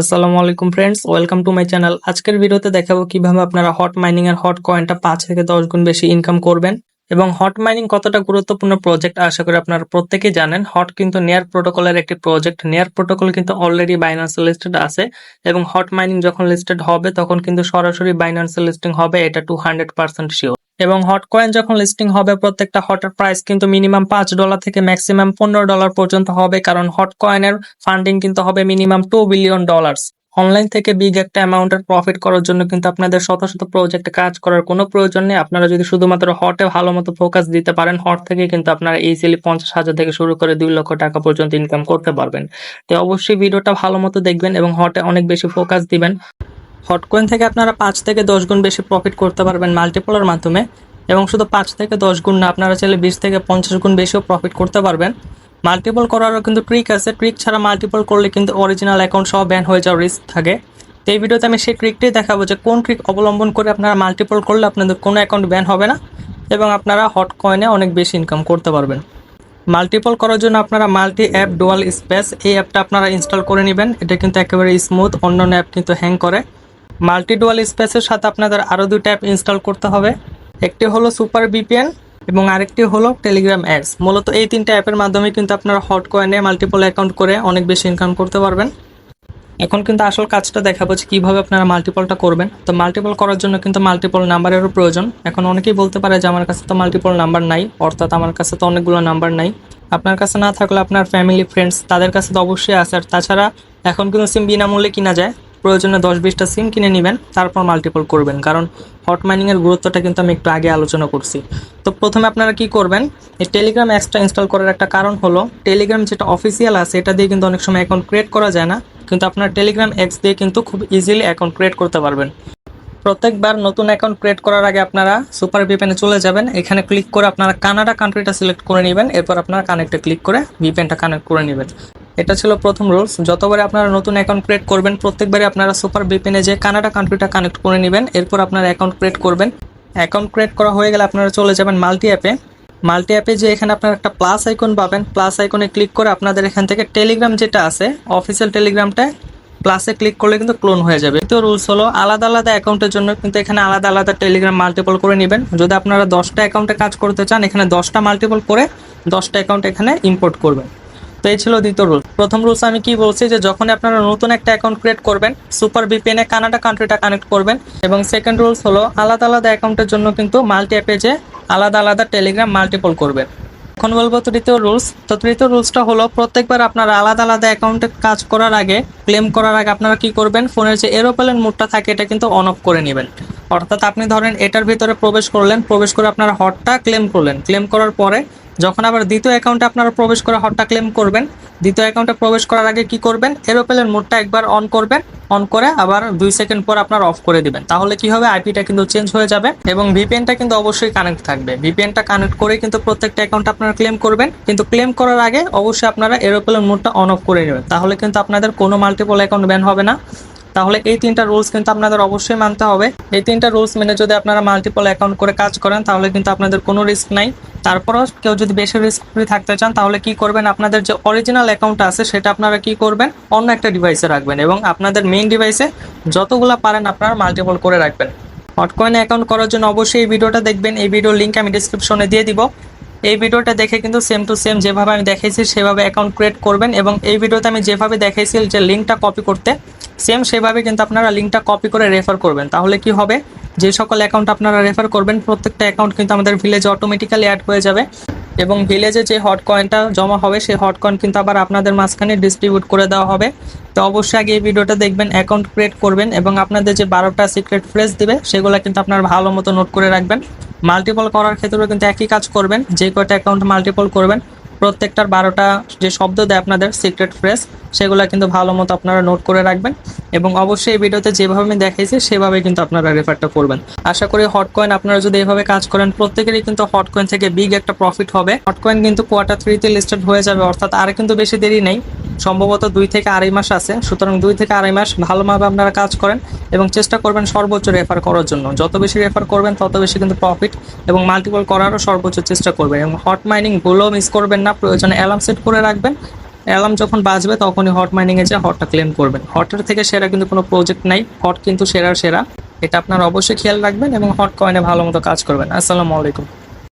আসসালামু আলাইকুম friends, welcome to my channel. আজকের ভিডিওতে দেখাবো কিভাবে আপনারা হট মাইনিং এর হট কয়েনটা 5 থেকে 10 গুণ বেশি ইনকাম করবেন এবং হট মাইনিং কতটা গুরুত্বপূর্ণ প্রজেক্ট আশা করি আপনারা প্রত্যেকেই জানেন। হট কিন্তু নেয়ার প্রোটোকলের একটি প্রজেক্ট। নেয়ার প্রোটোকল কিন্তু অলরেডি বাইন্যান্সে লিস্টেড আছে এবং হট মাইনিং যখন লিস্টেড হবে তখন কিন্তু সরাসরি বাইন্যান্সে লিস্টিং হবে, এটা 200% শিওর। এবং হট কয়েন যখন লিস্টিং হবে প্রত্যেকটা হটের প্রাইস কিন্তু মিনিমাম $5 থেকে ম্যাক্সিমাম $15 পর্যন্ত হবে, কারণ হট কয়েনের ফান্ডিং কিন্তু হবে মিনিমাম $2 বিলিয়ন। অনলাইন থেকে বিগ একটা অ্যামাউন্টের প্রফিট করার জন্য কিন্তু আপনাদের শত শত প্রজেক্টে কাজ করার কোনো প্রয়োজন নেই। আপনারা যদি শুধুমাত্র হটে ভালো মতো ফোকাস দিতে পারেন, হট থেকে কিন্তু আপনারা ইজিলি 50,000 থেকে শুরু করে 2 লক্ষ টাকা পর্যন্ত ইনকাম করতে পারবেন। তো অবশ্যই ভিডিওটা ভালো মতো দেখবেন এবং হটে অনেক বেশি ফোকাস দিবেন। হট কয়েন থেকে আপনারা 5 থেকে 10 গুণ বেশি প্রফিট করতে পারবেন মাল্টিপলের মাধ্যমে, এবং শুধু 5 থেকে 10 গুণ না, আপনারা চাইলে 20 থেকে 50 গুণ বেশিও প্রফিট করতে পারবেন। মাল্টিপল করারও কিন্তু ট্রিক আছে। ট্রিক ছাড়া মাল্টিপল করলে কিন্তু অরিজিনাল অ্যাকাউন্ট সহ ব্যান হয়ে যাওয়ার রিস্ক থাকে। তো এই ভিডিওতে আমি সেই ট্রিকটাই দেখাবো যে কোন ট্রিক অবলম্বন করে আপনারা মাল্টিপল করলে আপনাদের কোনো অ্যাকাউন্ট ব্যান হবে না এবং আপনারা হট কয়েনে অনেক বেশি ইনকাম করতে পারবেন। মাল্টিপল করার জন্য আপনারা মাল্টি অ্যাপ ডুয়াল স্পেস এই অ্যাপটা আপনারা ইনস্টল করে নেবেন। এটা কিন্তু একেবারে স্মুথ, অন্যান্য অ্যাপ কিন্তু হ্যাং করে। মাল্টি ডুয়াল স্পেসের সাথে আপনাদের আরও দুটো অ্যাপ ইনস্টল করতে হবে। একটি হলো সুপার ভিপিএন এবং আরেকটি হলো টেলিগ্রাম অ্যাডস। মূলত এই তিনটা অ্যাপের মাধ্যমে কিন্তু আপনারা হট কয়েনে মাল্টিপল অ্যাকাউন্ট করে অনেক বেশি ইনকাম করতে পারবেন। এখন কিন্তু আসল কাজটা দেখাবো যে কীভাবে আপনারা মাল্টিপলটা করবেন। তো মাল্টিপল করার জন্য কিন্তু মাল্টিপল নাম্বারেরও প্রয়োজন। এখন অনেকেই বলতে পারে যে আমার কাছে তো মাল্টিপল নাম্বার নাই, অর্থাৎ আমার কাছে তো অনেকগুলো নাম্বার নাই। আপনার কাছে না থাকলে আপনার ফ্যামিলি ফ্রেন্ডস তাদের কাছে তো অবশ্যই আছে। আর তাছাড়া এখন কিন্তু সিম বিনামূল্যে কিনা যায়, প্রয়োজনে 10-20টা সিম কিনে নেবেন, তারপর মাল্টিপল করবেন, কারণ হট মাইনিংয়ের গুরুত্বটা কিন্তু আমি একটু আগে আলোচনা করছি। তো প্রথমে আপনারা কি করবেন, এই টেলিগ্রাম অ্যাপসটা ইনস্টল করার একটা কারণ হলো টেলিগ্রাম যেটা অফিসিয়াল আছে এটা দিয়ে কিন্তু অনেক সময় অ্যাকাউন্ট ক্রিয়েট করা যায় না, কিন্তু আপনার টেলিগ্রাম অ্যাপস দিয়ে কিন্তু খুব ইজিলি অ্যাকাউন্ট ক্রিয়েট করতে পারবেন। প্রত্যেকবার নতুন অ্যাকাউন্ট ক্রিয়েট করার আগে আপনারা সুপার ভিপিএনে চলে যাবেন। এখানে ক্লিক করে আপনারা কানাডা কান্ট্রিটা সিলেক্ট করে নেবেন, এরপর আপনারা কানেক্টে ক্লিক করে ভিপিএনটা কানেক্ট করে নেবেন। এটা ছিল প্রথম রুলস। যতবারে আপনারা নতুন অ্যাকাউন্ট ক্রিয়েট করবেন প্রত্যেকবারে আপনারা সুপার ভিপিএনে যে কানাডা কান্ট্রিটা কানেক্ট করে নেবেন, এরপর আপনারা অ্যাকাউন্ট ক্রিয়েট করবেন। অ্যাকাউন্ট ক্রিয়েট করা হয়ে গেলে আপনারা চলে যাবেন মাল্টি অ্যাপে। মাল্টি অ্যাপে যে এখানে আপনারা একটা প্লাস আইকন পাবেন, প্লাস আইকনে ক্লিক করে আপনাদের এখান থেকে টেলিগ্রাম যেটা আছে অফিসিয়াল টেলিগ্রামটা প্লাসে ক্লিক করলে কিন্তু ক্লোন হয়ে যাবে। তো রুলস হলো আলাদা আলাদা অ্যাকাউন্টের জন্য কিন্তু এখানে আলাদা আলাদা টেলিগ্রাম মাল্টিপল করে নেবেন। যদি আপনারা 10টা অ্যাকাউন্টে কাজ করতে চান, এখানে 10টা মাল্টিপল করে 10টা অ্যাকাউন্ট এখানে ইম্পোর্ট করবেন। তো এই ছিল দ্বিতীয় রুল। প্রথম রুলস আমি কি বলছি যে যখন আপনারা নতুন একটা অ্যাকাউন্ট ক্রিয়েট করবেন সুপার ভিপিএনে কানাডা কান্ট্রিটা কানেক্ট করবেন। এবং সেকেন্ড রুলস হলো আলাদা আলাদা অ্যাকাউন্টের জন্য কিন্তু মাল্টি অ্যাপে যে আলাদা আলাদা টেলিগ্রাম মাল্টিপল করবেন। এখন বলবো তৃতীয় রুলস। তো তৃতীয় রুলসটা হলো প্রত্যেকবার আপনারা আলাদা আলাদা অ্যাকাউন্টে কাজ করার আগে, ক্লেম করার আগে আপনারা কি করবেন, ফোনের যে এরোপ্লেন মোডটা থাকে এটা কিন্তু অন অফ করে নেবেন। অর্থাৎ আপনি ধরেন এটার ভিতরে প্রবেশ করলেন, প্রবেশ করে আপনারা হটটা ক্লেম করলেন, ক্লেম করার পরে যখন আবার দ্বিতীয় অ্যাকাউন্টে আপনারা প্রবেশ করে হটটা ক্লেম করবেন, দ্বিতীয় অ্যাকাউন্টে প্রবেশ করার আগে কি করবেন, এরোপ্লেন মোডটা একবার অন করবেন, অন করে আবার 2 সেকেন্ড পর আপনার অফ করে দিবেন। তাহলে কি হবে, আইপিটা কিন্তু চেঞ্জ হয়ে যাবে এবং ভিপিএনটা কিন্তু অবশ্যই কানেক্ট থাকবে। ভিপিএনটা কানেক্ট করে কিন্তু প্রত্যেকটা অ্যাকাউন্ট আপনারা ক্লেম করবেন, কিন্তু ক্লেম করার আগে অবশ্যই আপনারা এরোপ্লেন মোডটা অন অফ করে নেবেন, তাহলে কিন্তু আপনাদের কোনো মাল্টিপল অ্যাকাউন্ট ব্যান হবে না। তাহলে এই তিনটা রুলস কিন্তু আপনাদের অবশ্যই মানতে হবে। এই তিনটা রুলস মেনে যদি আপনারা মাল্টিপল অ্যাকাউন্ট করে কাজ করেন তাহলে কিন্তু আপনাদের কোনো রিস্ক নাই। তারপরও কেউ যদি বেশি রিস্ক ফ্রি থাকতে চান তাহলে কি করবেন, আপনাদের যে অরিজিনাল অ্যাকাউন্ট আছে সেটা আপনারা কি করবেন, অন্য একটা ডিভাইসে রাখবেন এবং আপনাদের মেইন ডিভাইসে যতগুলো পারেন আপনারা মাল্টিপল করে রাখবেন। হটকয়েনে অ্যাকাউন্ট করার জন্য অবশ্যই এই ভিডিওটা দেখবেন। এই ভিডিওর লিঙ্ক আমি ডিসক্রিপশনে দিয়ে দিব। এই ভিডিওটা দেখে কিন্তু সেম টু সেম যেভাবে আমি দেখাইছি সেভাবে অ্যাকাউন্ট ক্রিয়েট করবেন এবং এই ভিডিওতে আমি যেভাবে দেখাইছি যে লিঙ্কটা কপি করতে, সেম সেভাবে কিন্তু আপনারা লিঙ্কটা কপি করে রেফার করবেন। তাহলে কি হবে, যে সকল অ্যাকাউন্ট আপনারা রেফার করবেন প্রত্যেকটা অ্যাকাউন্ট কিন্তু আমাদের ভিলেজে অটোমেটিক্যালি অ্যাড হয়ে যাবে এবং ভিলেজে যে হট কয়েনটা জমা হবে সেই হট কয়েন কিন্তু আবার আপনাদের মাঝখানে ডিস্ট্রিবিউট করে দেওয়া হবে। তো অবশ্যই আগে এই ভিডিওটা দেখবেন, অ্যাকাউন্ট ক্রিয়েট করবেন এবং আপনাদের যে 12টা সিক্রেট ফ্রেজ দিবে সেগুলো কিন্তু আপনারা ভালো মতো নোট করে রাখবেন। মাল্টিপল করার ক্ষেত্রেও কিন্তু একই কাজ করবেন, যে কয়টা অ্যাকাউন্ট মাল্টিপল করবেন প্রত্যেকটার 12টা যে শব্দ দেয় আপনাদের সিক্রেট ফ্রেজ সেগুলো কিন্তু ভালো মতো আপনারা নোট করে রাখবেন এবং অবশ্যই এই ভিডিওতে যেভাবে আমি দেখাইছি সেভাবে কিন্তু আপনারা রেফারটা করবেন। আশা করি হট কয়েন আপনারা যদি এইভাবে কাজ করেন প্রত্যেকেরই কিন্তু হট কয়েন থেকে বিগ একটা প্রফিট হবে। হট কয়েন কিন্তু Q3-তে লিস্টেড হয়ে যাবে, অর্থাৎ আর কিন্তু বেশি দেরি নেই, সম্ভবত 2 থেকে আড়াই মাস আছে। সুতরাং 2 থেকে আড়াই মাস ভালোভাবে আপনারা কাজ করেন এবং চেষ্টা করবেন সর্বোচ্চ রেফার করার জন্য। যত বেশি রেফার করবেন তত বেশি কিন্তু প্রফিট এবং মাল্টিপল করারও সর্বোচ্চ চেষ্টা করবেন। এবং হট মাইনিং ভুলও মিস করবেন না, প্রয়োজনে অ্যালার্ম সেট করে রাখবেন অ্যালার্ম যখন বাজবে তখনই হট মাইনিং এ যে হটটা ক্লেম করবেন। হটের থেকে সেরা কিন্তু কোনো প্রজেক্ট নাই, হট কিন্তু সেরার সেরা। এটা আপনারা অবশ্যই খেয়াল রাখবেন এবং হট কয়েনে ভালো মতো কাজ করবেন। আসসালামু আলাইকুম।